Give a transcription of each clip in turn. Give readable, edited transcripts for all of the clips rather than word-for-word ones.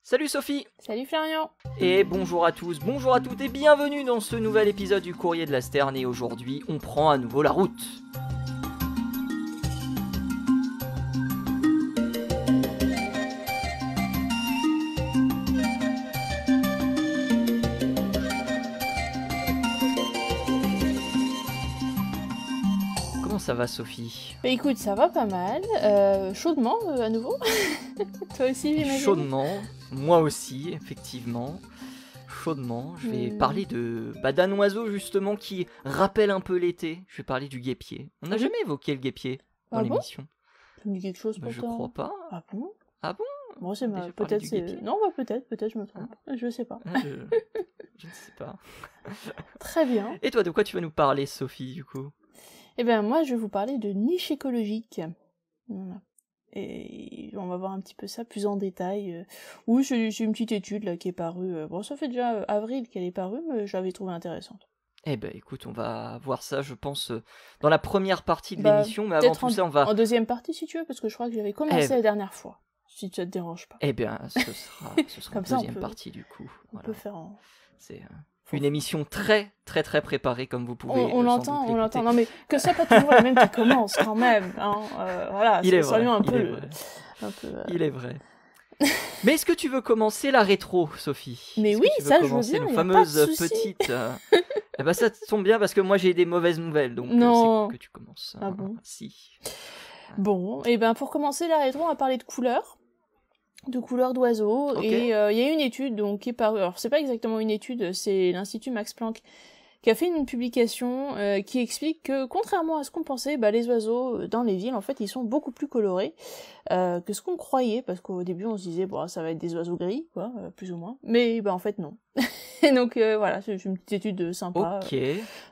Salut Sophie. Salut Florian. Et bonjour à tous, bonjour à toutes et bienvenue dans ce nouvel épisode du Courrier de la Sterne. Et aujourd'hui, on prend à nouveau la route. Comment ça va Sophie ? Bah écoute, ça va pas mal, chaudement à nouveau. Toi aussi j'imagine. Chaudement, moi aussi, effectivement. Chaudement, je vais parler d'un oiseau justement qui rappelle un peu l'été. Je vais parler du guêpier. On n'a jamais évoqué le guêpier dans l'émission. Ça me dit quelque chose Je crois pas. Ah bon ? Ah bon ? Bon, c'est peut-être c'est... Non, bah peut-être je me trompe. Je sais pas. Je ne sais pas. Très bien. Et toi, de quoi tu vas nous parler, Sophie, du coup ? Eh bien, moi, je vais vous parler de niche écologique. Voilà. Et on va voir un petit peu ça plus en détail. Oui, c'est une petite étude là qui est parue. Bon, ça fait déjà avril qu'elle est parue, mais je l'avais trouvée intéressante. Eh ben, écoute, on va voir ça, je pense, dans la première partie de l'émission. Mais avant tout ça, on va... En deuxième partie, si tu veux, parce que je crois que j'avais commencé la dernière fois. Si ça te dérange pas. Eh bien, ce sera Comme la deuxième partie, du coup. On peut faire en... C'est... Une émission très préparée, comme vous pouvez on l'entend. Non, mais que ce soit pas toujours la même qui commence, quand même. Hein. Voilà, soyons un peu... Il est vrai. Mais est-ce que tu veux commencer la rétro, Sophie ? Mais oui, ça je veux bien, nos fameuses petites... Eh ben, ça tombe bien, parce que moi j'ai des mauvaises nouvelles, donc c'est que tu commences. Ah bon ? Si. Bon, et ben pour commencer la rétro, on va parler de couleurs d'oiseaux. Okay. Et il y a une étude donc qui est parue. Alors c'est pas exactement une étude, c'est l'Institut Max Planck qui a fait une publication qui explique que contrairement à ce qu'on pensait, les oiseaux dans les villes en fait ils sont beaucoup plus colorés que ce qu'on croyait, parce qu'au début on se disait ça va être des oiseaux gris quoi, plus ou moins, mais en fait non. Et donc voilà, c'est une petite étude sympa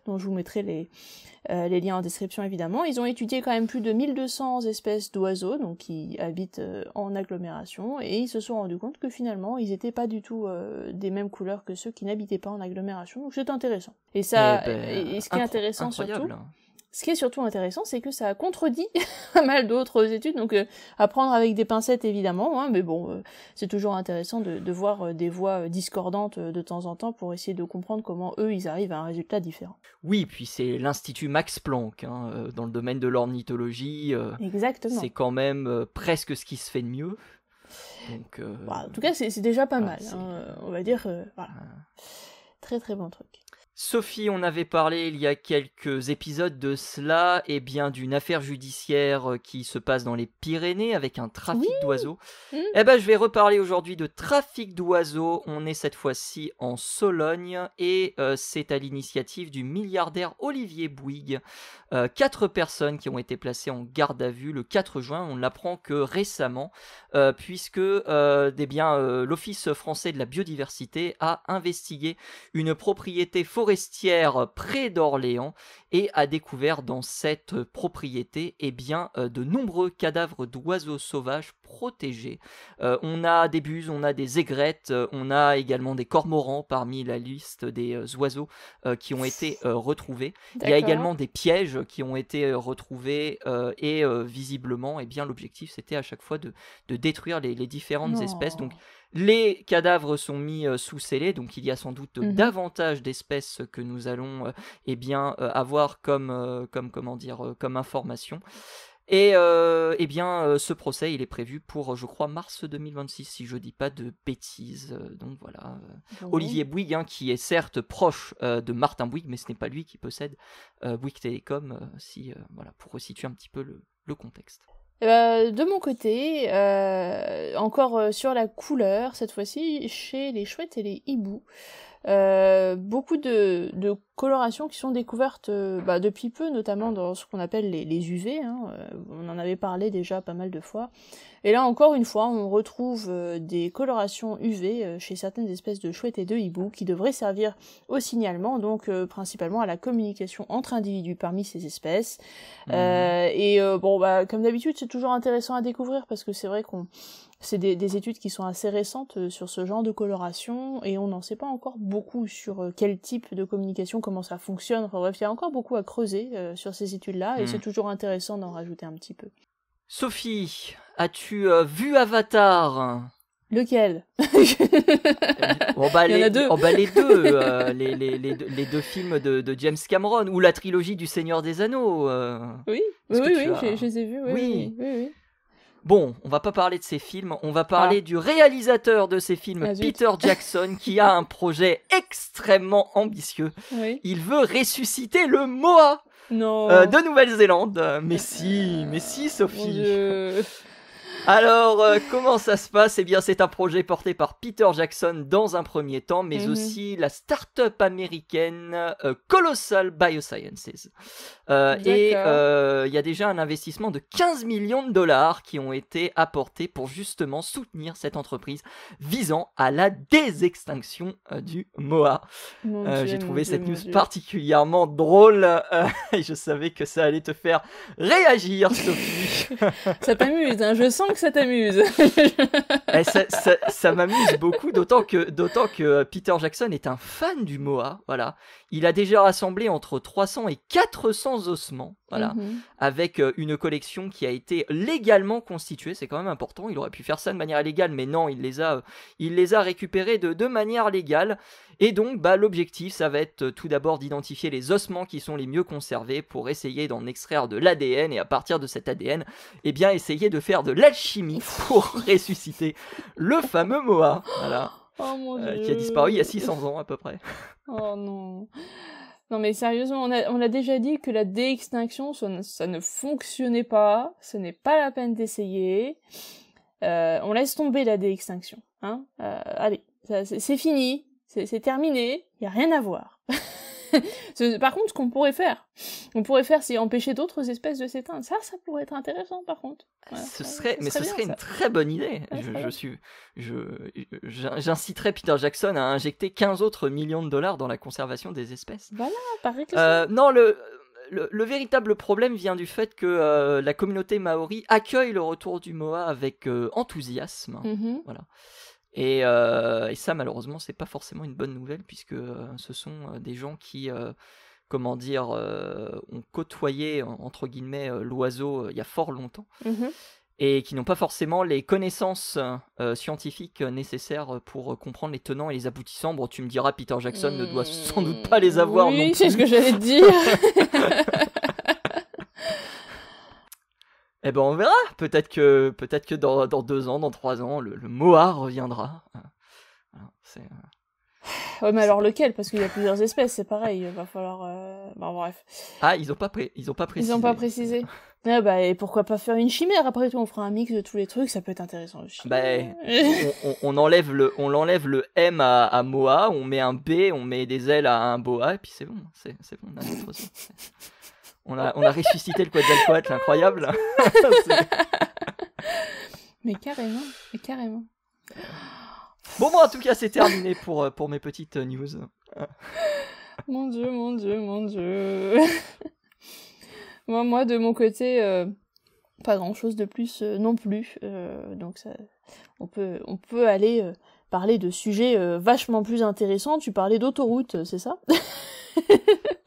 dont je vous mettrai les liens en description évidemment. Ils ont étudié quand même plus de 1200 espèces d'oiseaux donc qui habitent en agglomération, et ils se sont rendus compte que finalement ils étaient pas du tout des mêmes couleurs que ceux qui n'habitaient pas en agglomération, donc c'est intéressant. Et ça, et ce qui est intéressant surtout, ce qui est surtout intéressant, c'est que ça contredit pas mal d'autres études, donc à prendre avec des pincettes évidemment, hein, mais bon, c'est toujours intéressant de voir des voix discordantes de temps en temps pour essayer de comprendre comment eux, ils arrivent à un résultat différent. Oui, puis c'est l'Institut Max Planck, hein, dans le domaine de l'ornithologie. Exactement. C'est quand même presque ce qui se fait de mieux. Donc, en tout cas, c'est déjà pas mal, on va dire, voilà. Très très bon truc. Sophie, on avait parlé il y a quelques épisodes de cela, d'une affaire judiciaire qui se passe dans les Pyrénées avec un trafic d'oiseaux. Eh ben, je vais reparler aujourd'hui de trafic d'oiseaux. On est cette fois-ci en Sologne et c'est à l'initiative du milliardaire Olivier Bouygues. 4 personnes qui ont été placées en garde à vue le 4 juin. On ne l'apprend que récemment puisque l'Office français de la biodiversité a investigué une propriété forestière près d'Orléans et a découvert dans cette propriété de nombreux cadavres d'oiseaux sauvages protégés. On a des buses, on a des aigrettes, on a également des cormorans parmi la liste des oiseaux qui ont été retrouvés. D'accord. Il y a également des pièges qui ont été retrouvés et visiblement l'objectif c'était à chaque fois de détruire les différentes espèces. Donc les cadavres sont mis sous scellés, donc il y a sans doute davantage d'espèces que nous allons avoir comme information. Et ce procès il est prévu pour je crois mars 2026 si je dis pas de bêtises. Donc voilà, Olivier Bouygues qui est certes proche de Martin Bouygues, mais ce n'est pas lui qui possède Bouygues Télécom, pour resituer un petit peu le contexte. De mon côté, encore sur la couleur, cette fois-ci, chez les chouettes et les hiboux, beaucoup de colorations qui sont découvertes depuis peu, notamment dans ce qu'on appelle les UV, on en avait parlé déjà pas mal de fois. Et là, encore une fois, on retrouve des colorations UV chez certaines espèces de chouettes et de hiboux qui devraient servir au signalement, donc principalement à la communication entre individus parmi ces espèces. Comme d'habitude, c'est toujours intéressant à découvrir parce que c'est vrai c'est des études qui sont assez récentes sur ce genre de coloration et on n'en sait pas encore beaucoup sur quel type de communication, comment ça fonctionne. Enfin bref, il y a encore beaucoup à creuser sur ces études-là et c'est toujours intéressant d'en rajouter un petit peu. Sophie, as-tu vu Avatar ? Lequel? Bon, bah, Il y en a deux. Oh, bah, les deux, les deux films de James Cameron, ou la trilogie du Seigneur des Anneaux. Oui, je les ai vus, oui. Bon, on va pas parler de ces films, on va parler du réalisateur de ces films, Peter Jackson, qui a un projet extrêmement ambitieux. Oui. Il veut ressusciter le Moa de Nouvelle-Zélande. Mais si, Sophie. Alors, comment ça se passe? Eh bien, c'est un projet porté par Peter Jackson dans un premier temps, mais aussi la start-up américaine Colossal Biosciences. Et il y a déjà un investissement de 15 millions de dollars qui ont été apportés pour justement soutenir cette entreprise visant à la désextinction du Moa. J'ai trouvé cette news particulièrement drôle et je savais que ça allait te faire réagir, Sophie. Ça t'amuse, hein, je sens que ça t'amuse. Ça m'amuse beaucoup, d'autant que Peter Jackson est un fan du Moa. Voilà. Il a déjà rassemblé entre 300 et 400 ossements, voilà, avec une collection qui a été légalement constituée. C'est quand même important. Il aurait pu faire ça de manière illégale, mais non, il les a récupérés de manière légale. Et donc, l'objectif, ça va être tout d'abord d'identifier les ossements qui sont les mieux conservés pour essayer d'en extraire de l'ADN. Et à partir de cet ADN, eh bien, essayer de faire de l'alchimie pour ressusciter le fameux Moa. Voilà. Oh mon Dieu. Qui a disparu il y a 600 ans à peu près. Oh non. Non mais sérieusement, on a déjà dit que la déextinction, ça ne fonctionnait pas, ce n'est pas la peine d'essayer. On laisse tomber la déextinction. Hein, allez, c'est fini, c'est terminé, il n'y a rien à voir. Par contre, ce qu'on pourrait faire, c'est empêcher d'autres espèces de s'éteindre. Ça pourrait être intéressant, par contre. Voilà, ce serait une très bonne idée. J'inciterais Peter Jackson à injecter 15 autres millions de dollars dans la conservation des espèces. Voilà, pareil que non, le véritable problème vient du fait que la communauté maori accueille le retour du Moa avec enthousiasme. Voilà. Et ça, malheureusement, c'est pas forcément une bonne nouvelle, puisque ce sont des gens qui, ont côtoyé, entre guillemets, l'oiseau il y a fort longtemps, et qui n'ont pas forcément les connaissances scientifiques nécessaires pour comprendre les tenants et les aboutissants. Bon, tu me diras, Peter Jackson ne doit sans doute pas les avoir non plus. Oui, c'est ce que j'allais te dire. Eh ben on verra, peut-être que dans 2 ans, dans 3 ans, le Moa reviendra. Ouais, mais alors lequel? Parce qu'il y a plusieurs espèces, c'est pareil, il va falloir... bref. Ah, ils ont pas précisé. Ils ont pas précisé. Et pourquoi pas faire une chimère? Après tout, on fera un mix de tous les trucs, ça peut être intéressant aussi. On enlève le M à Moa, on met un B, on met des L à un Boa, et puis c'est bon, on a notre oiseau. On a ressuscité le Quetzalcoatl, incroyable. Mais carrément. Bon, en tout cas, c'est terminé pour mes petites news. Mon Dieu. Moi, de mon côté, pas grand-chose de plus non plus. Donc, ça, on peut aller parler de sujets vachement plus intéressants. Tu parlais d'autoroute, c'est ça?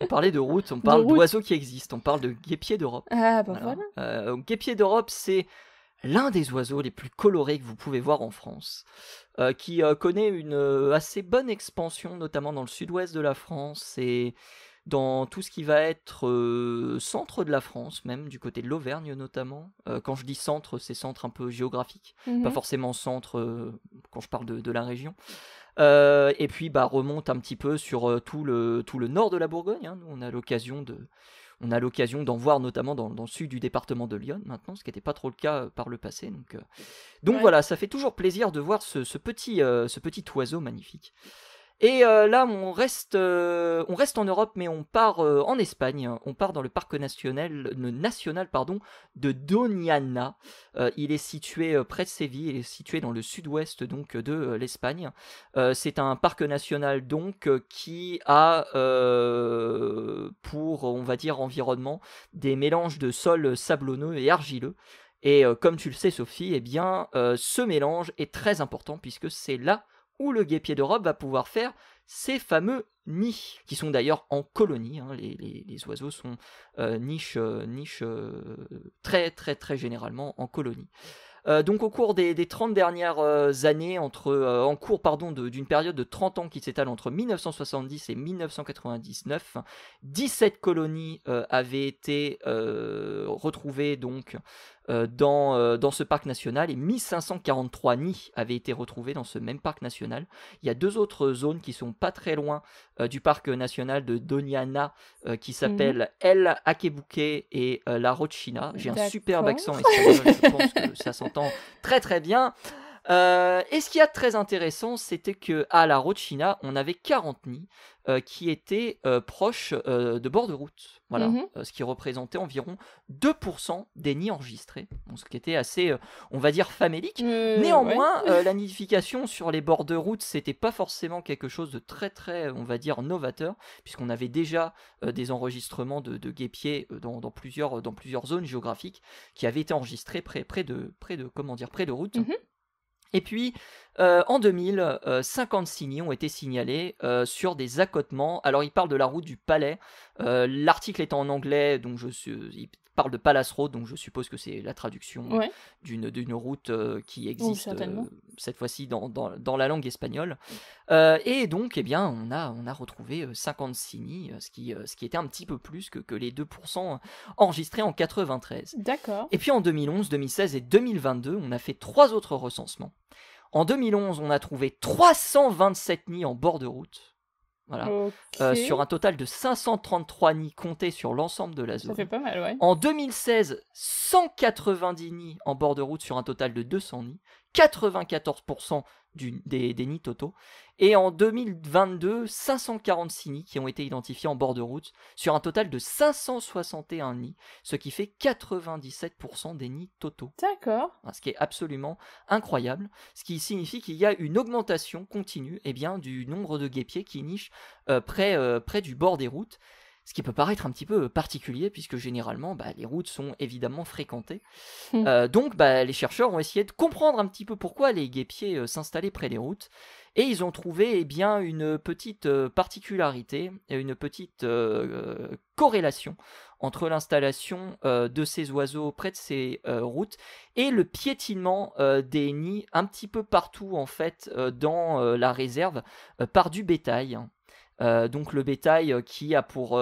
On parlait de route, on parle d'oiseaux qui existent, on parle de guêpier d'Europe. Ah, voilà. Guêpier d'Europe, c'est l'un des oiseaux les plus colorés que vous pouvez voir en France, qui connaît une assez bonne expansion, notamment dans le sud-ouest de la France et dans tout ce qui va être centre de la France, même du côté de l'Auvergne notamment. Quand je dis centre, c'est centre un peu géographique, pas forcément centre quand je parle de la région. Et puis remonte un petit peu sur tout le nord de la Bourgogne. Nous, on a l'occasion d'en voir notamment dans le sud du département de l'Yonne maintenant, ce qui n'était pas trop le cas par le passé. Donc voilà, ça fait toujours plaisir de voir ce petit oiseau magnifique. Et là, on reste en Europe, mais on part en Espagne. On part dans le parc national de Doñana. Il est situé près de Séville. Il est situé dans le sud-ouest donc de l'Espagne. C'est un parc national donc qui a pour, on va dire, environnement des mélanges de sols sablonneux et argileux. Et comme tu le sais, Sophie, eh bien, ce mélange est très important puisque c'est là où le guêpier d'Europe va pouvoir faire ses fameux nids, qui sont d'ailleurs en colonie. Les oiseaux sont nichent très très très généralement en colonie. Donc au cours des 30 dernières années, d'une période de 30 ans qui s'étale entre 1970 et 1999, 17 colonies avaient été retrouvées donc dans ce parc national et 1543 nids avaient été retrouvés dans ce même parc national. Il y a 2 autres zones qui sont pas très loin du parc national de Doñana qui s'appellent El Akebuque et La Rochina. J'ai un superbe accent espagnol, je pense que ça s'entend très très bien. Et ce qu'il y a de très intéressant, c'était qu'à La Rochina, on avait 40 nids qui étaient proches de bord de route. Voilà, ce qui représentait environ 2% des nids enregistrés. Donc, ce qui était assez, on va dire, famélique. Néanmoins, la nidification sur les bords de route, c'était pas forcément quelque chose de très, très, on va dire, novateur, puisqu'on avait déjà des enregistrements de guêpiers dans plusieurs zones géographiques qui avaient été enregistrés près de route. Et puis, en 2000, 56 nids ont été signalés sur des accotements. Alors, il parle de la route du Palais. L'article est en anglais, donc il parle de Palace Road, donc je suppose que c'est la traduction d'une route qui existe cette fois-ci dans la langue espagnole. Et donc, eh bien, on a retrouvé 56 nids, ce qui était un petit peu plus que les 2% enregistrés en 93. D'accord. Et puis en 2011, 2016 et 2022, on a fait 3 autres recensements. En 2011, on a trouvé 327 nids en bord de route. Voilà. Sur un total de 533 nids comptés sur l'ensemble de la zone. Ça fait pas mal, ouais. En 2016, 190 nids en bord de route sur un total de 200 nids. 94% des nids totaux. Et en 2022, 546 nids qui ont été identifiés en bord de route sur un total de 561 nids, ce qui fait 97% des nids totaux. D'accord. Ce qui est absolument incroyable, ce qui signifie qu'il y a une augmentation continue du nombre de guêpiers qui nichent près du bord des routes. Ce qui peut paraître un petit peu particulier, puisque généralement, les routes sont évidemment fréquentées. Donc, les chercheurs ont essayé de comprendre un petit peu pourquoi les guêpiers s'installaient près des routes. Et ils ont trouvé une petite particularité, une petite corrélation entre l'installation de ces oiseaux près de ces routes et le piétinement des nids un petit peu partout en fait dans la réserve par du bétail. Donc le bétail qui a pour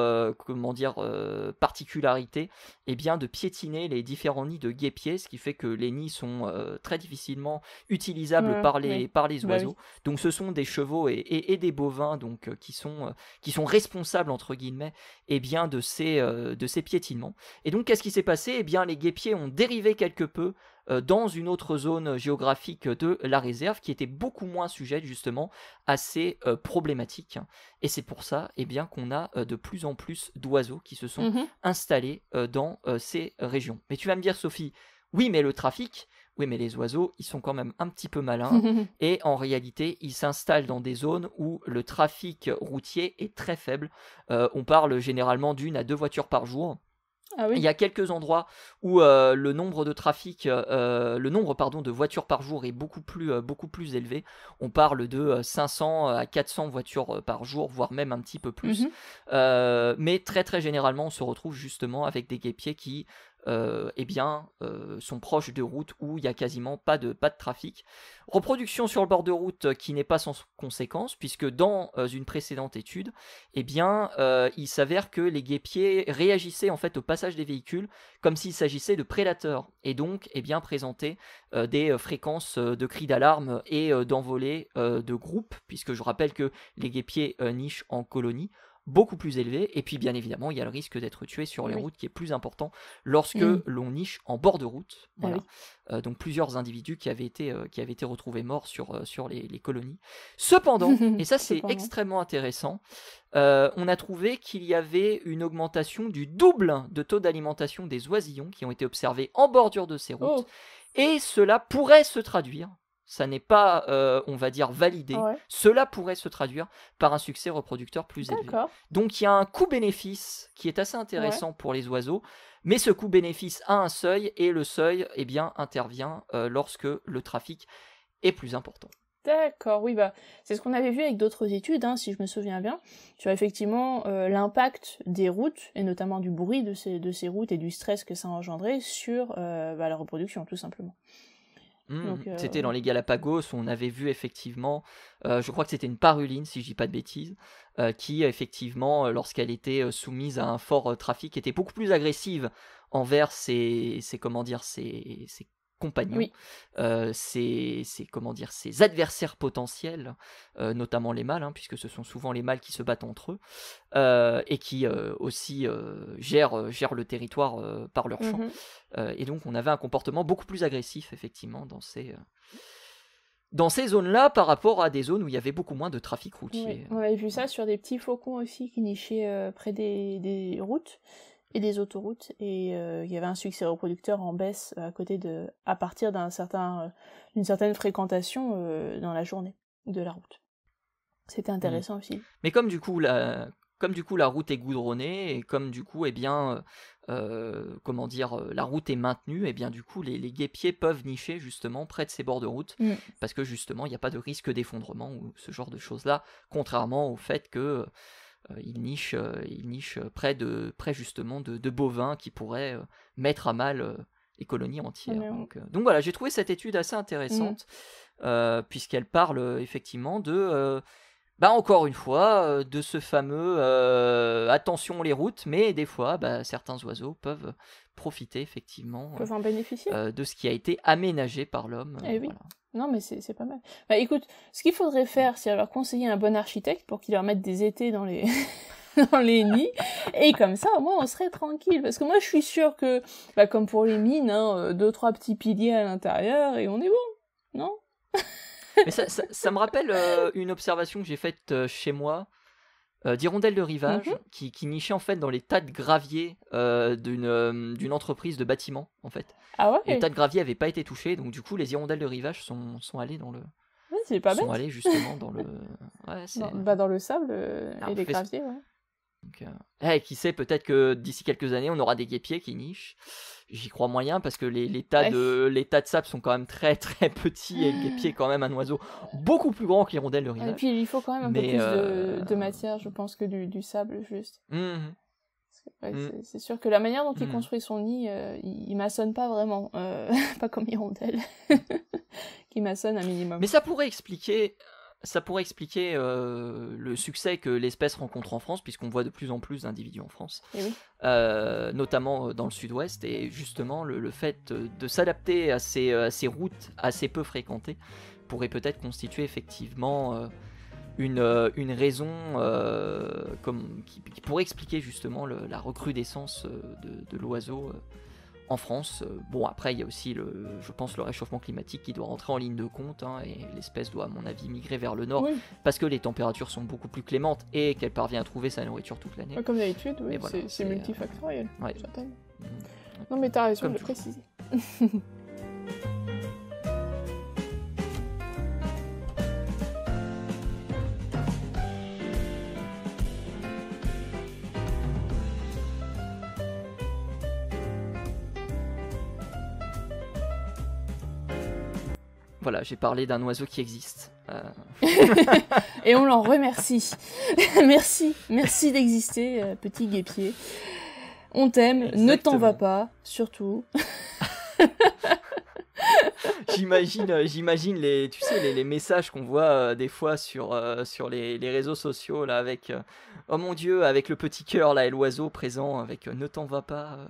particularité de piétiner les différents nids de guêpiers, ce qui fait que les nids sont très difficilement utilisables par les oiseaux. Donc ce sont des chevaux et des bovins donc qui sont responsables entre guillemets de ces piétinements. Et donc qu'est-ce qui s'est passé ? Les guêpiers ont dérivé quelque peu dans une autre zone géographique de la réserve qui était beaucoup moins sujette justement à ces problématiques. Et c'est pour ça qu'on a de plus en plus d'oiseaux qui se sont installés dans ces régions. Mais tu vas me dire, Sophie, oui, mais le trafic, oui, mais les oiseaux, ils sont quand même un petit peu malins et en réalité, ils s'installent dans des zones où le trafic routier est très faible. On parle généralement d'1 à 2 voitures par jour. Ah oui. Il y a quelques endroits où le nombre de voitures par jour est beaucoup plus élevé. On parle de 500 à 400 voitures par jour, voire même un petit peu plus. Mais très très généralement, on se retrouve justement avec des guêpiers qui sont proches de routes où il n'y a quasiment pas de trafic. Reproduction sur le bord de route qui n'est pas sans conséquence, puisque dans une précédente étude, il s'avère que les guêpiers réagissaient en fait au passage des véhicules comme s'il s'agissait de prédateurs, et donc présentaient des fréquences de cris d'alarme et d'envolées de groupes, puisque je rappelle que les guêpiers nichent en colonies, beaucoup plus élevé, et puis bien évidemment il y a le risque d'être tué sur les routes qui est plus important lorsque l'on niche en bord de route. Voilà. Donc plusieurs individus qui avaient été retrouvés morts sur les colonies. Cependant, et ça c'est extrêmement intéressant, on a trouvé qu'il y avait une augmentation du double de taux d'alimentation des oisillons qui ont été observés en bordure de ces routes, et cela pourrait se traduire, ça n'est pas, on va dire, validé. Cela pourrait se traduire par un succès reproducteur plus élevé. Donc il y a un coût-bénéfice qui est assez intéressant pour les oiseaux, mais ce coût-bénéfice a un seuil, et le seuil intervient lorsque le trafic est plus important. D'accord, oui, c'est ce qu'on avait vu avec d'autres études, si je me souviens bien, sur effectivement l'impact des routes, et notamment du bruit de ces routes et du stress que ça a engendré sur la reproduction, tout simplement. Donc, C'était dans les Galapagos où on avait vu effectivement, je crois que c'était une paruline si je dis pas de bêtises, qui effectivement, lorsqu'elle était soumise à un fort trafic, était beaucoup plus agressive envers ses compagnons, Oui. ses adversaires potentiels, notamment les mâles, puisque ce sont souvent les mâles qui se battent entre eux, et qui aussi gèrent le territoire par leur chant. Et donc on avait un comportement beaucoup plus agressif effectivement dans ces zones-là par rapport à des zones où il y avait beaucoup moins de trafic routier. Oui. On avait vu ça sur des petits faucons aussi qui nichaient près des routes et des autoroutes, et il y avait un succès reproducteur en baisse à partir d'une certaine fréquentation dans la journée de la route. C'était intéressant aussi. Mais comme du coup la route est goudronnée, et comme du coup la route est maintenue, et bien du coup les guêpiers peuvent nicher justement près de ces bords de route, parce que justement il n'y a pas de risque d'effondrement ou ce genre de choses là, contrairement au fait que ils nichent près justement de bovins qui pourraient mettre à mal les colonies entières. Donc voilà, j'ai trouvé cette étude assez intéressante, puisqu'elle parle effectivement de encore une fois, de ce fameux attention les routes, mais des fois, certains oiseaux peuvent profiter effectivement en bénéficier. De ce qui a été aménagé par l'homme. Oui. Voilà. Non, mais c'est pas mal. Écoute, ce qu'il faudrait faire, c'est leur conseiller un bon architecte pour qu'il leur mette des étés dans les dans les nids, et comme ça, au moins, on serait tranquille. Parce que moi, je suis sûre que, comme pour les mines, 2-3 petits piliers à l'intérieur, et on est bon, non? Mais ça me rappelle une observation que j'ai faite chez moi, d'hirondelles de rivage qui nichaient en fait dans les tas de gravier d'une entreprise de bâtiment en fait. Ah ouais. Et les tas de gravier n'avaient pas été touchés, donc du coup les hirondelles de rivage sont allées dans le. Ouais, c'est pas bête. Sont allées justement dans le. Ouais, dans le sable et les graviers, ouais. Donc, qui sait, peut-être que d'ici quelques années on aura des guêpiers qui nichent. J'y crois moyen parce que les tas de sable sont quand même très très petits, et le guêpier est quand même un oiseau beaucoup plus grand que l'hirondelle de rivage. Et puis il faut quand même un peu plus de matière, je pense, que du sable juste. C'est sûr que la manière dont il construit son nid, il maçonne pas vraiment, pas comme hirondelle, qui maçonne un minimum. Mais ça pourrait expliquer le succès que l'espèce rencontre en France, puisqu'on voit de plus en plus d'individus en France, notamment dans le sud-ouest, et justement le fait de s'adapter à ces routes assez peu fréquentées pourrait peut-être constituer effectivement une raison qui pourrait expliquer justement la recrudescence de l'oiseau en France. Bon, après il y a aussi je pense le réchauffement climatique qui doit rentrer en ligne de compte, et l'espèce doit à mon avis migrer vers le nord, parce que les températures sont beaucoup plus clémentes et qu'elle parvient à trouver sa nourriture toute l'année. Comme d'habitude, oui, voilà, c'est multifactoriel. Certainement. Non mais t'as raison de le préciser. Voilà, j'ai parlé d'un oiseau qui existe. Et on l'en remercie. Merci d'exister, petit guêpier. On t'aime, ne t'en va pas, surtout. J'imagine les messages qu'on voit des fois sur les réseaux sociaux là, avec oh mon Dieu, avec le petit cœur là et l'oiseau présent avec ne t'en va pas,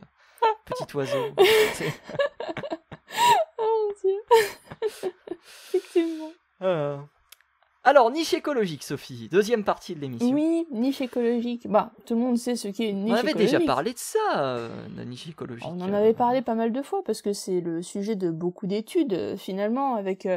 petit oiseau. Oh mon Dieu. Effectivement. Alors, niche écologique, Sophie, deuxième partie de l'émission. Oui, niche écologique. Tout le monde sait ce qu'est une niche écologique. On avait déjà parlé de ça, la niche écologique. On en avait parlé pas mal de fois, parce que c'est le sujet de beaucoup d'études, finalement, avec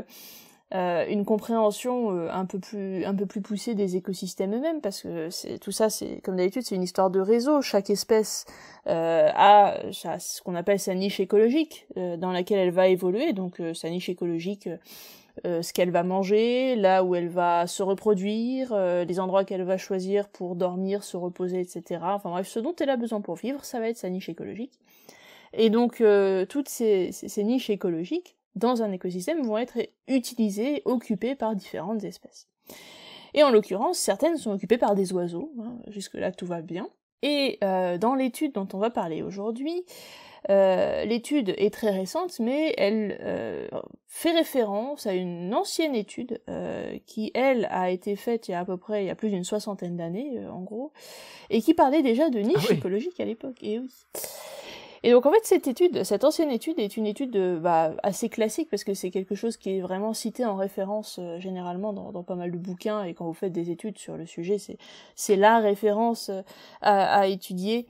une compréhension un peu plus poussée des écosystèmes eux-mêmes, parce que tout ça, c'est comme d'habitude, c'est une histoire de réseau. Chaque espèce a ce qu'on appelle sa niche écologique, dans laquelle elle va évoluer. Donc sa niche écologique, ce qu'elle va manger, là où elle va se reproduire, les endroits qu'elle va choisir pour dormir, se reposer, etc. Enfin bref, ce dont elle a besoin pour vivre, ça va être sa niche écologique. Et donc toutes ces niches écologiques dans un écosystème vont être utilisées, occupées par différentes espèces. Et en l'occurrence, certaines sont occupées par des oiseaux, jusque-là tout va bien. Et dans l'étude dont on va parler aujourd'hui, L'étude est très récente, mais elle fait référence à une ancienne étude qui, elle, a été faite il y a plus d'une 60aine d'années, en gros, et qui parlait déjà de niche écologique à l'époque. Et oui. Et donc en fait cette ancienne étude est une étude assez classique parce que c'est quelque chose qui est vraiment cité en référence généralement dans pas mal de bouquins, et quand vous faites des études sur le sujet, c'est la référence à étudier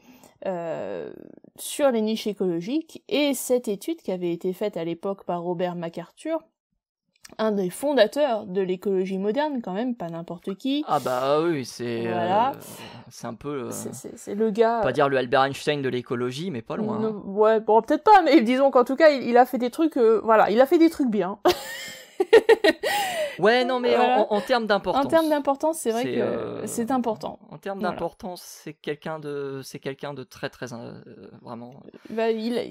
sur les niches écologiques. Et cette étude qui avait été faite à l'époque par Robert MacArthur, un des fondateurs de l'écologie moderne, quand même, pas n'importe qui. Ah bah oui, c'est un peu... c'est le gars... Pas dire le Albert Einstein de l'écologie, mais pas loin. Hein. Ouais, bon, peut-être pas, mais disons qu'en tout cas, il a fait des trucs... il a fait des trucs bien. Ouais, non, mais voilà. en termes d'importance. En termes d'importance, c'est vrai que c'est important. En termes d'importance, c'est quelqu'un de très, très, vraiment,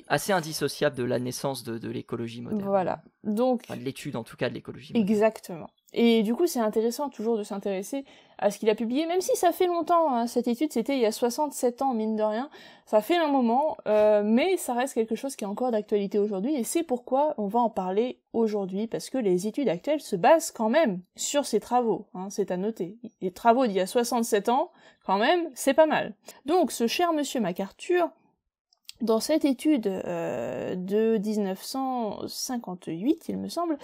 assez indissociable de la naissance de l'écologie moderne. Voilà. Donc. Enfin, de l'étude, en tout cas, de l'écologie moderne. Exactement. Et du coup, c'est intéressant toujours de s'intéresser à ce qu'il a publié, même si ça fait longtemps, hein. Cette étude, c'était il y a 67 ans, mine de rien. Ça fait un moment, mais ça reste quelque chose qui est encore d'actualité aujourd'hui, et c'est pourquoi on va en parler aujourd'hui, parce que les études actuelles se basent quand même sur ces travaux, hein, c'est à noter. Les travaux d'il y a 67 ans, quand même, c'est pas mal. Donc, ce cher monsieur MacArthur, dans cette étude de 1958, il me semble,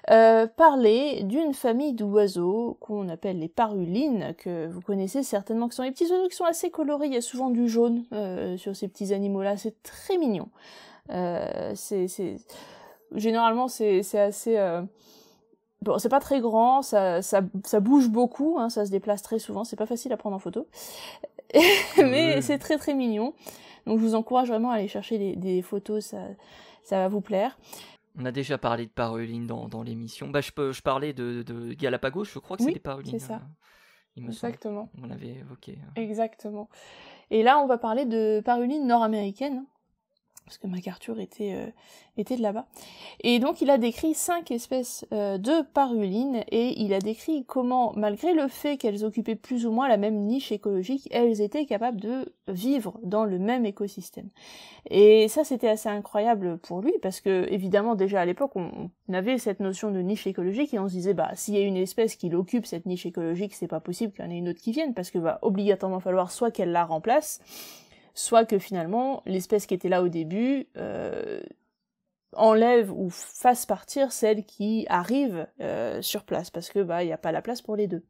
parlait d'une famille d'oiseaux qu'on appelle les parulines, que vous connaissez certainement, qui sont les petits oiseaux qui sont assez colorés. Il y a souvent du jaune sur ces petits animaux-là, c'est très mignon. Généralement, c'est assez... Bon, c'est pas très grand, ça bouge beaucoup, hein, ça se déplace très souvent, c'est pas facile à prendre en photo, mais c'est très très mignon. Donc je vous encourage vraiment à aller chercher des photos, ça va vous plaire. On a déjà parlé de parulines dans l'émission. Bah, je parlais de Galapagos, je crois que c'est des parulines. C'est ça. Exactement. On l'avait évoqué. Exactement. Et là, on va parler de parulines nord-américaines, parce que MacArthur était de là-bas. Et donc il a décrit 5 espèces de parulines, et il a décrit comment, malgré le fait qu'elles occupaient plus ou moins la même niche écologique, elles étaient capables de vivre dans le même écosystème. Et ça, c'était assez incroyable pour lui, parce que évidemment déjà à l'époque on avait cette notion de niche écologique, et on se disait s'il y a une espèce qui occupe cette niche écologique, c'est pas possible qu'il y en ait une autre qui vienne, parce que obligatoirement falloir soit qu'elle la remplace, soit que finalement l'espèce qui était là au début enlève ou fasse partir celle qui arrive sur place, parce que y a pas la place pour les deux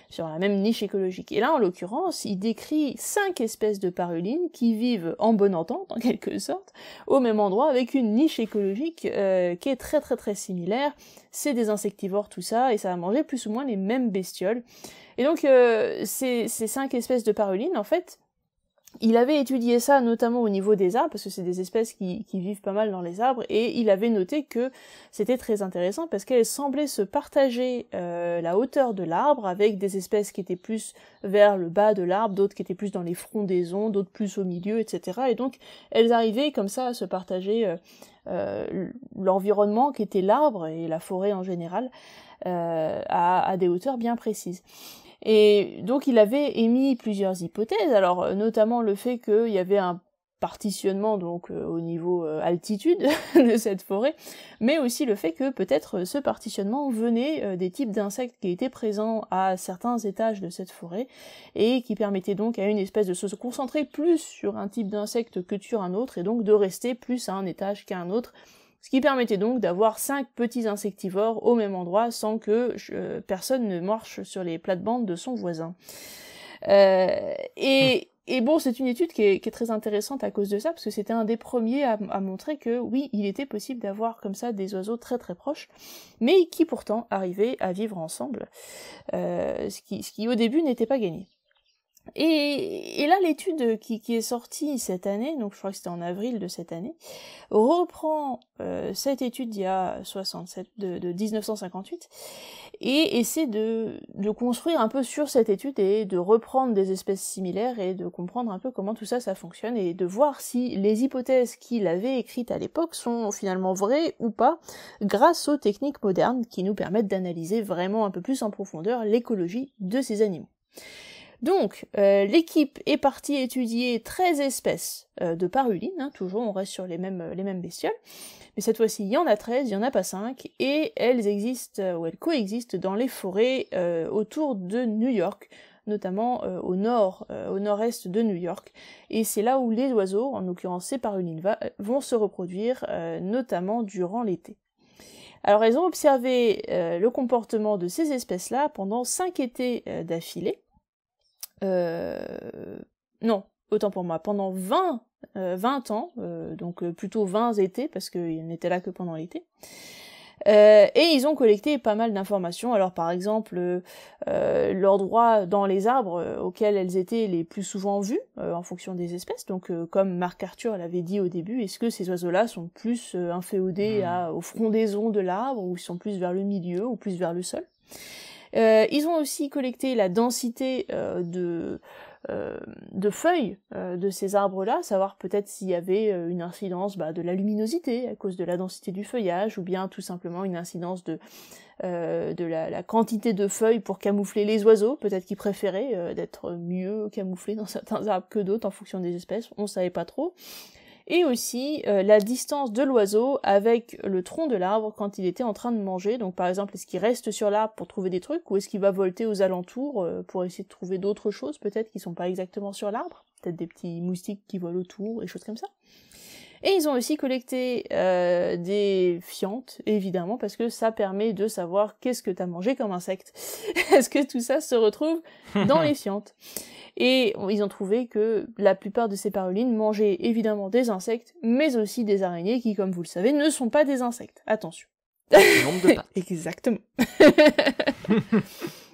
sur la même niche écologique. Et là, en l'occurrence, il décrit 5 espèces de parulines qui vivent en bonne entente, en quelque sorte, au même endroit, avec une niche écologique qui est très très très similaire. C'est des insectivores, tout ça, et ça va manger plus ou moins les mêmes bestioles. Et donc, ces 5 espèces de parulines, en fait, il avait étudié ça notamment au niveau des arbres, parce que c'est des espèces qui vivent pas mal dans les arbres, et il avait noté que c'était très intéressant parce qu'elles semblaient se partager la hauteur de l'arbre, avec des espèces qui étaient plus vers le bas de l'arbre, d'autres qui étaient plus dans les frondaisons, d'autres plus au milieu, etc. Et donc elles arrivaient comme ça à se partager l'environnement qui était l'arbre et la forêt en général à des hauteurs bien précises. Et donc il avait émis plusieurs hypothèses, alors notamment le fait qu'il y avait un partitionnement donc au niveau altitude de cette forêt, mais aussi le fait que peut-être ce partitionnement venait des types d'insectes qui étaient présents à certains étages de cette forêt, et qui permettaient donc à une espèce de se concentrer plus sur un type d'insecte que sur un autre, et donc de rester plus à un étage qu'à un autre, ce qui permettait donc d'avoir 5 petits insectivores au même endroit sans que personne ne marche sur les plates-bandes de son voisin. Et bon, c'est une étude qui est très intéressante à cause de ça, parce que c'était un des premiers à montrer que oui, il était possible d'avoir comme ça des oiseaux très très proches, mais qui pourtant arrivaient à vivre ensemble, ce qui au début n'était pas gagné. Et là, l'étude qui est sortie cette année, donc je crois que c'était en avril de cette année, reprend cette étude d'il y a 67, de 1958, et essaie de construire un peu sur cette étude, et de reprendre des espèces similaires, et de comprendre un peu comment tout ça fonctionne, et de voir si les hypothèses qu'il avait écrites à l'époque sont finalement vraies ou pas, grâce aux techniques modernes qui nous permettent d'analyser vraiment un peu plus en profondeur l'écologie de ces animaux. Donc, l'équipe est partie étudier 13 espèces de parulines, hein, toujours on reste sur les mêmes bestioles, mais cette fois-ci il y en a 13, il n'y en a pas 5, et elles existent, ou elles coexistent dans les forêts autour de New York, notamment au nord-est de New York, et c'est là où les oiseaux, en l'occurrence ces parulines, vont se reproduire, notamment durant l'été. Alors elles ont observé le comportement de ces espèces-là pendant 5 étés d'affilée. Non, autant pour moi, pendant 20 ans, donc plutôt 20 étés, parce qu'ils n'étaient là que pendant l'été. Et ils ont collecté pas mal d'informations, alors par exemple l'endroit dans les arbres auxquels elles étaient les plus souvent vues, en fonction des espèces, donc comme Marc Arthur l'avait dit au début, est-ce que ces oiseaux-là sont plus inféodés aux frondaisons de l'arbre, ou sont plus vers le milieu, ou plus vers le sol. Ils ont aussi collecté la densité de feuilles de ces arbres-là, savoir peut-être s'il y avait une incidence de la luminosité à cause de la densité du feuillage, ou bien tout simplement une incidence de la quantité de feuilles pour camoufler les oiseaux, peut-être qu'ils préféraient d'être mieux camouflés dans certains arbres que d'autres en fonction des espèces, on savait pas trop. Et aussi la distance de l'oiseau avec le tronc de l'arbre quand il était en train de manger. Donc par exemple, est-ce qu'il reste sur l'arbre pour trouver des trucs, ou est-ce qu'il va volter aux alentours pour essayer de trouver d'autres choses, peut-être qui sont pas exactement sur l'arbre, peut-être des petits moustiques qui volent autour, des choses comme ça. Et ils ont aussi collecté des fientes, évidemment, parce que ça permet de savoir qu'est-ce que t'as mangé comme insecte. Est-ce que tout ça se retrouve dans les fientes? Et ils ont trouvé que la plupart de ces parulines mangeaient évidemment des insectes, mais aussi des araignées qui, comme vous le savez, ne sont pas des insectes. Attention. Nombre de pattes. Exactement.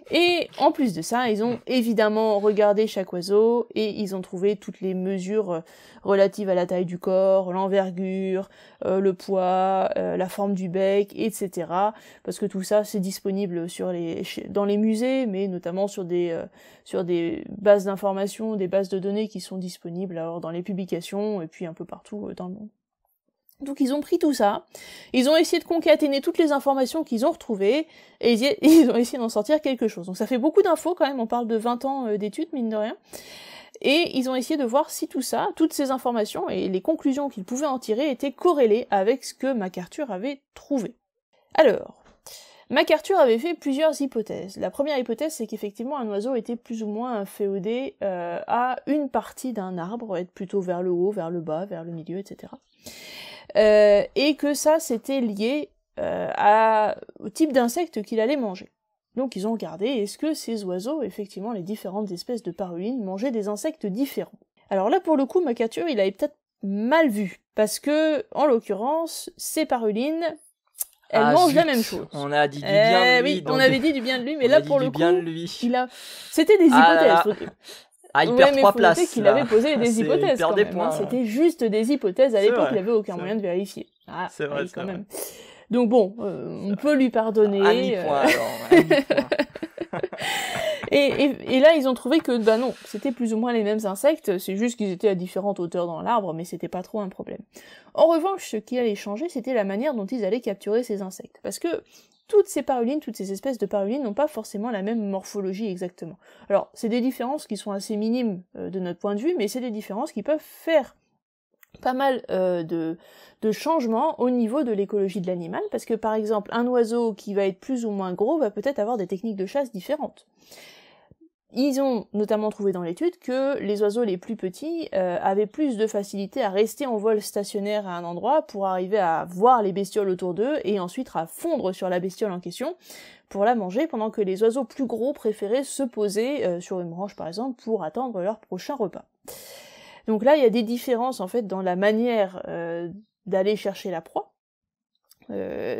Et en plus de ça, ils ont évidemment regardé chaque oiseau et ils ont trouvé toutes les mesures relatives à la taille du corps, l'envergure, le poids, la forme du bec, etc. Parce que tout ça, c'est disponible dans les musées, mais notamment sur des bases d'information, des bases de données qui sont disponibles alors dans les publications et puis un peu partout dans le monde. Donc ils ont pris tout ça, ils ont essayé de concaténer toutes les informations qu'ils ont retrouvées, et ils ont essayé d'en sortir quelque chose. Donc ça fait beaucoup d'infos quand même, on parle de 20 ans d'études, mine de rien. Et ils ont essayé de voir si tout ça, toutes ces informations et les conclusions qu'ils pouvaient en tirer étaient corrélées avec ce que MacArthur avait trouvé. Alors, MacArthur avait fait plusieurs hypothèses. La première hypothèse, c'est qu'effectivement un oiseau était plus ou moins inféodé à une partie d'un arbre, être plutôt vers le haut, vers le bas, vers le milieu, etc. Et que ça c'était lié au type d'insectes qu'il allait manger. Donc ils ont regardé, est-ce que ces oiseaux, effectivement les différentes espèces de parulines, mangeaient des insectes différents. Alors là pour le coup, MacArthur il avait peut-être mal vu, parce que, en l'occurrence, ces parulines, elles mangent la même chose. On a dit du bien de lui. Oui, on avait dit du bien de lui, mais là pour le coup, c'était des hypothèses. Il perd 3 places. Qu'il avait posé des hypothèses quand même. Points, C'était juste des hypothèses à l'époque, il n'avait aucun moyen de vérifier. C'est vrai, quand même. Donc bon, on peut lui pardonner. Un demi-point alors. Et là, ils ont trouvé que non, c'était plus ou moins les mêmes insectes, c'est juste qu'ils étaient à différentes hauteurs dans l'arbre, mais c'était pas trop un problème. En revanche, ce qui allait changer, c'était la manière dont ils allaient capturer ces insectes. Parce que toutes ces parulines, toutes ces espèces de parulines n'ont pas forcément la même morphologie exactement. Alors, c'est des différences qui sont assez minimes de notre point de vue, mais c'est des différences qui peuvent faire pas mal de changements au niveau de l'écologie de l'animal, parce que par exemple, un oiseau qui va être plus ou moins gros va peut-être avoir des techniques de chasse différentes. Ils ont notamment trouvé dans l'étude que les oiseaux les plus petits avaient plus de facilité à rester en vol stationnaire à un endroit pour arriver à voir les bestioles autour d'eux et ensuite à fondre sur la bestiole en question pour la manger, pendant que les oiseaux plus gros préféraient se poser sur une branche par exemple pour attendre leur prochain repas. Donc là, il y a des différences en fait dans la manière d'aller chercher la proie.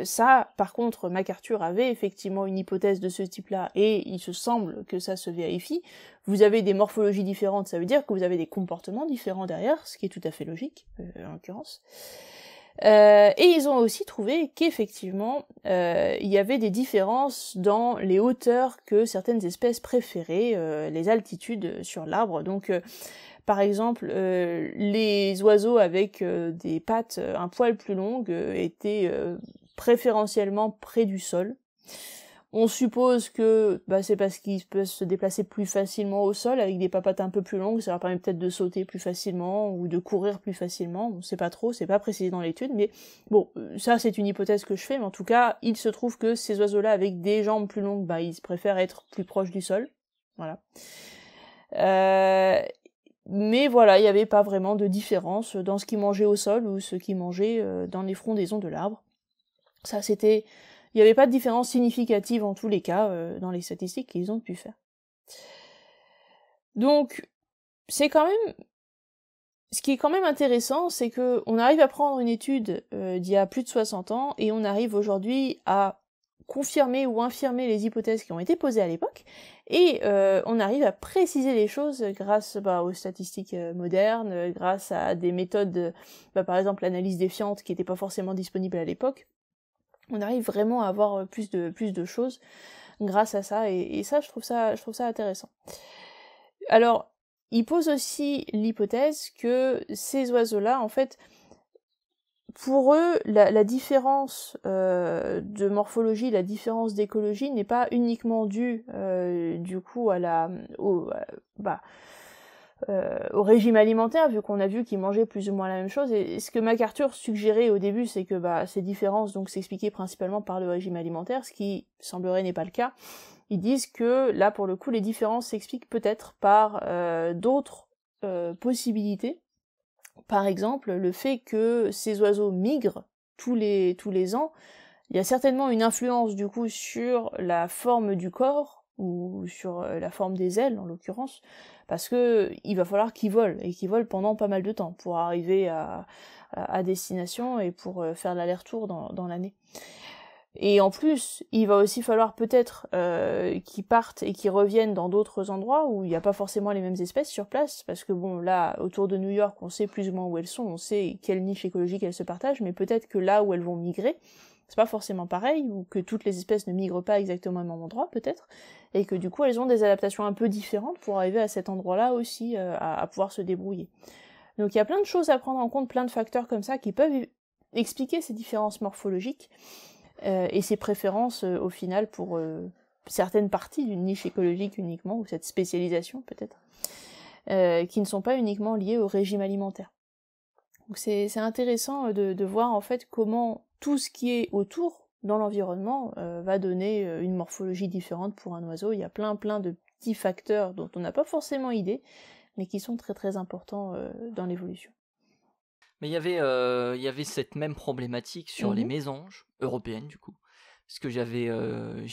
Ça, par contre, MacArthur avait effectivement une hypothèse de ce type-là, et il se semble que ça se vérifie. Vous avez des morphologies différentes, ça veut dire que vous avez des comportements différents derrière, ce qui est tout à fait logique, en l'occurrence. Et ils ont aussi trouvé qu'effectivement, il y avait des différences dans les hauteurs que certaines espèces préféraient, les altitudes sur l'arbre, donc... Par exemple, les oiseaux avec des pattes un poil plus longues étaient préférentiellement près du sol. On suppose que c'est parce qu'ils peuvent se déplacer plus facilement au sol avec des papates un peu plus longues, ça leur permet peut-être de sauter plus facilement ou de courir plus facilement, on sait pas trop, c'est pas précisé dans l'étude, mais bon, ça c'est une hypothèse que je fais, mais en tout cas, il se trouve que ces oiseaux-là avec des jambes plus longues, ils préfèrent être plus proches du sol, voilà. Mais voilà, il n'y avait pas vraiment de différence dans ce qu'ils mangeaient au sol ou ce qu'ils mangeaient dans les frondaisons de l'arbre. Ça, il n'y avait pas de différence significative en tous les cas dans les statistiques qu'ils ont pu faire. Donc, c'est quand même... Ce qui est quand même intéressant, c'est que on arrive à prendre une étude d'il y a plus de 60 ans et on arrive aujourd'hui à confirmer ou infirmer les hypothèses qui ont été posées à l'époque, et on arrive à préciser les choses grâce aux statistiques modernes, grâce à des méthodes, par exemple l'analyse défiante qui n'était pas forcément disponible à l'époque. On arrive vraiment à avoir plus de choses grâce à ça, et ça je trouve ça intéressant. Alors, il pose aussi l'hypothèse que ces oiseaux-là, en fait, pour eux, la différence de morphologie, la différence d'écologie n'est pas uniquement due du coup au régime alimentaire, vu qu'on a vu qu'ils mangeaient plus ou moins la même chose. Et ce que MacArthur suggérait au début, c'est que ces différences donc s'expliquaient principalement par le régime alimentaire, ce qui semblerait n'est pas le cas. Ils disent que là, pour le coup, les différences s'expliquent peut-être par d'autres possibilités. Par exemple, le fait que ces oiseaux migrent tous les ans, il y a certainement une influence du coup sur la forme du corps, ou sur la forme des ailes en l'occurrence, parce que il va falloir qu'ils volent, et qu'ils volent pendant pas mal de temps pour arriver à destination et pour faire l'aller-retour dans l'année. Et en plus, il va aussi falloir peut-être qu'ils partent et qu'ils reviennent dans d'autres endroits où il n'y a pas forcément les mêmes espèces sur place, parce que bon, là, autour de New York, on sait plus ou moins où elles sont, on sait quelle niche écologique elles se partagent, mais peut-être que là où elles vont migrer, c'est pas forcément pareil, ou que toutes les espèces ne migrent pas exactement au même endroit, peut-être, et que du coup, elles ont des adaptations un peu différentes pour arriver à cet endroit-là aussi, à pouvoir se débrouiller. Donc il y a plein de choses à prendre en compte, plein de facteurs comme ça qui peuvent expliquer ces différences morphologiques, et ses préférences au final pour certaines parties d'une niche écologique uniquement, ou cette spécialisation peut-être, qui ne sont pas uniquement liées au régime alimentaire. Donc c'est intéressant de voir en fait comment tout ce qui est autour dans l'environnement va donner une morphologie différente pour un oiseau. Il y a plein de petits facteurs dont on n'a pas forcément idée, mais qui sont très très importants dans l'évolution. Mais il y avait cette même problématique sur les mésanges européennes, du coup. Parce que j'ai le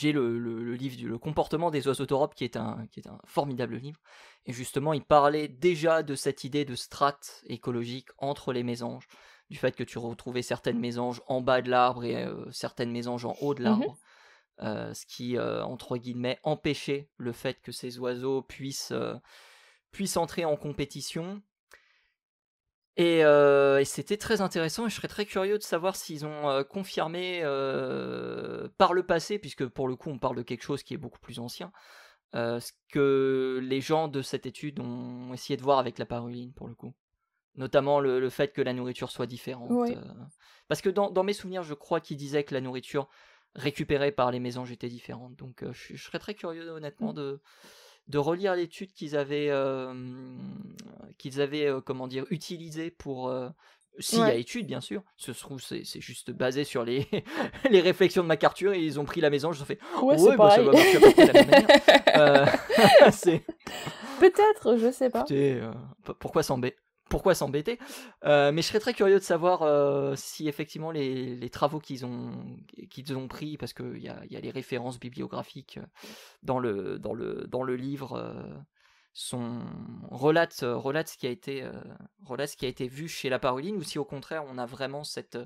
livre Le comportement des oiseaux d'Europe, qui est un formidable livre. Et justement, il parlait déjà de cette idée de strate écologique entre les mésanges, du fait que tu retrouvais certaines mésanges en bas de l'arbre et certaines mésanges en haut de l'arbre. Ce qui, entre guillemets, empêchait le fait que ces oiseaux puissent entrer en compétition. Et c'était très intéressant, et je serais très curieux de savoir s'ils ont confirmé par le passé, puisque pour le coup on parle de quelque chose qui est beaucoup plus ancien, ce que les gens de cette étude ont essayé de voir avec la paruline pour le coup. Notamment le fait que la nourriture soit différente. Oui. Parce que dans mes souvenirs, je crois qu'ils disaient que la nourriture récupérée par les mésanges était différente. Donc je serais très curieux honnêtement de relire l'étude qu'ils avaient utilisée pour s'il y a étude bien sûr, se trouve c'est juste basé sur les les réflexions de MacArthur, et ils ont pris la mésange, ils ont fait ça va marcher à peu près de la même manière. Peut-être, je sais pas. Écoutez, pourquoi s'embêter, mais je serais très curieux de savoir si effectivement les travaux qu'ils ont pris, parce qu'il y a les références bibliographiques dans le livre, relatent ce qui a été vu chez la paruline, ou si au contraire on a vraiment cette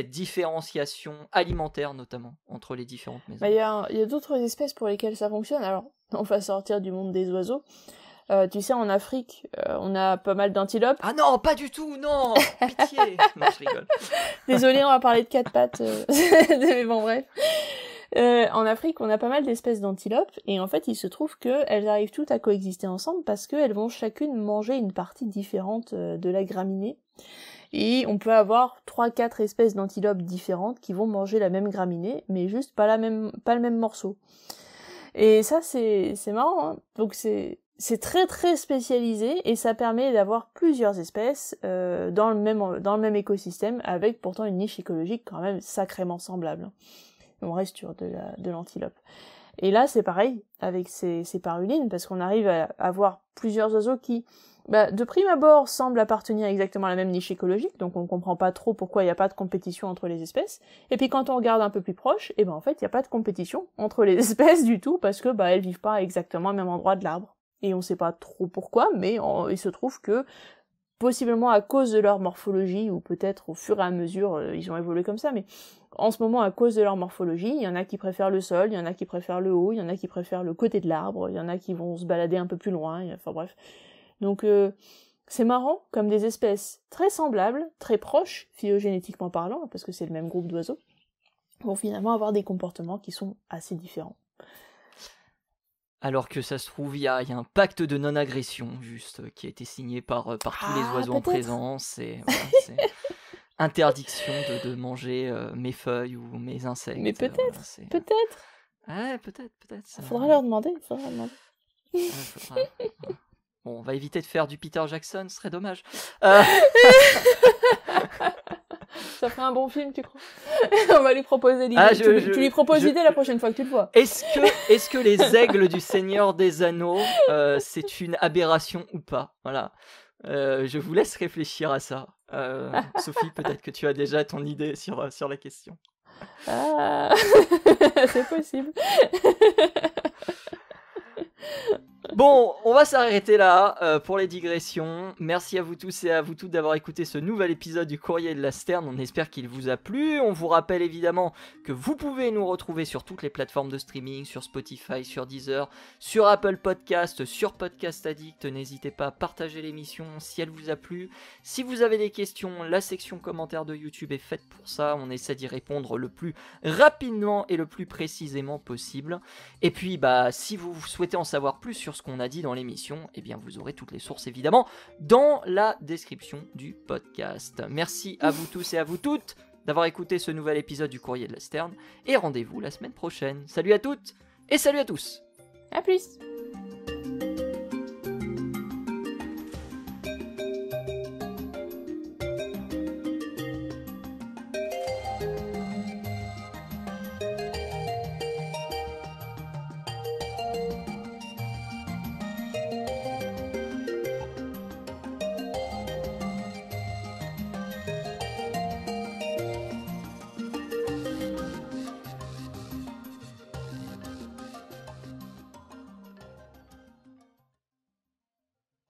différenciation alimentaire notamment entre les différentes maisons. Il y a d'autres espèces pour lesquelles ça fonctionne. Alors on va sortir du monde des oiseaux. Tu sais, en Afrique, on a pas mal d'antilopes. Ah non, pas du tout, non. Pitié. Non, je rigole. Désolée, on va parler de quatre pattes. Mais bon, bref. En Afrique, on a pas mal d'espèces d'antilopes, et en fait, il se trouve qu'elles arrivent toutes à coexister ensemble parce qu'elles vont chacune manger une partie différente de la graminée. Et on peut avoir 3-4 espèces d'antilopes différentes qui vont manger la même graminée, mais juste pas le même morceau. Et ça, c'est marrant, hein. Donc c'est très très spécialisé, et ça permet d'avoir plusieurs espèces dans le même écosystème, avec pourtant une niche écologique quand même sacrément semblable. On reste sur de l'antilope. Et là, c'est pareil avec ces parulines, parce qu'on arrive à avoir plusieurs oiseaux qui, de prime abord, semblent appartenir exactement à la même niche écologique, donc on comprend pas trop pourquoi il n'y a pas de compétition entre les espèces. Et puis quand on regarde un peu plus proche, en fait, il n'y a pas de compétition entre les espèces du tout, parce que elles vivent pas exactement au même endroit de l'arbre. Et on sait pas trop pourquoi, mais il se trouve que, possiblement à cause de leur morphologie, ou peut-être au fur et à mesure, ils ont évolué comme ça, mais en ce moment, à cause de leur morphologie, il y en a qui préfèrent le sol, il y en a qui préfèrent le haut, il y en a qui préfèrent le côté de l'arbre, il y en a qui vont se balader un peu plus loin, enfin bref. Donc c'est marrant, comme des espèces très semblables, très proches, phylogénétiquement parlant, parce que c'est le même groupe d'oiseaux, vont finalement avoir des comportements qui sont assez différents. Alors que ça se trouve, il y a un pacte de non-agression, juste, qui a été signé par tous les oiseaux en présence, et voilà, c'est interdiction de manger mes feuilles ou mes insectes. Mais peut-être, voilà, peut-être. Ouais, peut-être. Ça... Faudra leur demander, faudra. Bon, on va éviter de faire du Peter Jackson, ce serait dommage. Ça ferait un bon film, tu crois? On va lui proposer l'idée. Tu lui proposes l'idée la prochaine fois que tu le vois. Est-ce que les aigles du Seigneur des Anneaux, c'est une aberration ou pas? Voilà. Je vous laisse réfléchir à ça. Sophie, peut-être que tu as déjà ton idée sur la question. Ah, c'est possible. Bon, on va s'arrêter là pour les digressions. Merci à vous tous et à vous toutes d'avoir écouté ce nouvel épisode du Courrier de la Sterne. On espère qu'il vous a plu. On vous rappelle évidemment que vous pouvez nous retrouver sur toutes les plateformes de streaming, sur Spotify, sur Deezer, sur Apple Podcast, sur Podcast Addict. N'hésitez pas à partager l'émission si elle vous a plu. Si vous avez des questions, la section commentaires de YouTube est faite pour ça. On essaie d'y répondre le plus rapidement et le plus précisément possible. Et puis, si vous souhaitez en savoir plus sur ce qu'on a dit dans l'émission, vous aurez toutes les sources évidemment dans la description du podcast. Merci à vous tous et à vous toutes d'avoir écouté ce nouvel épisode du Courrier de la Sterne, et rendez-vous la semaine prochaine. Salut à toutes et salut à tous. À plus.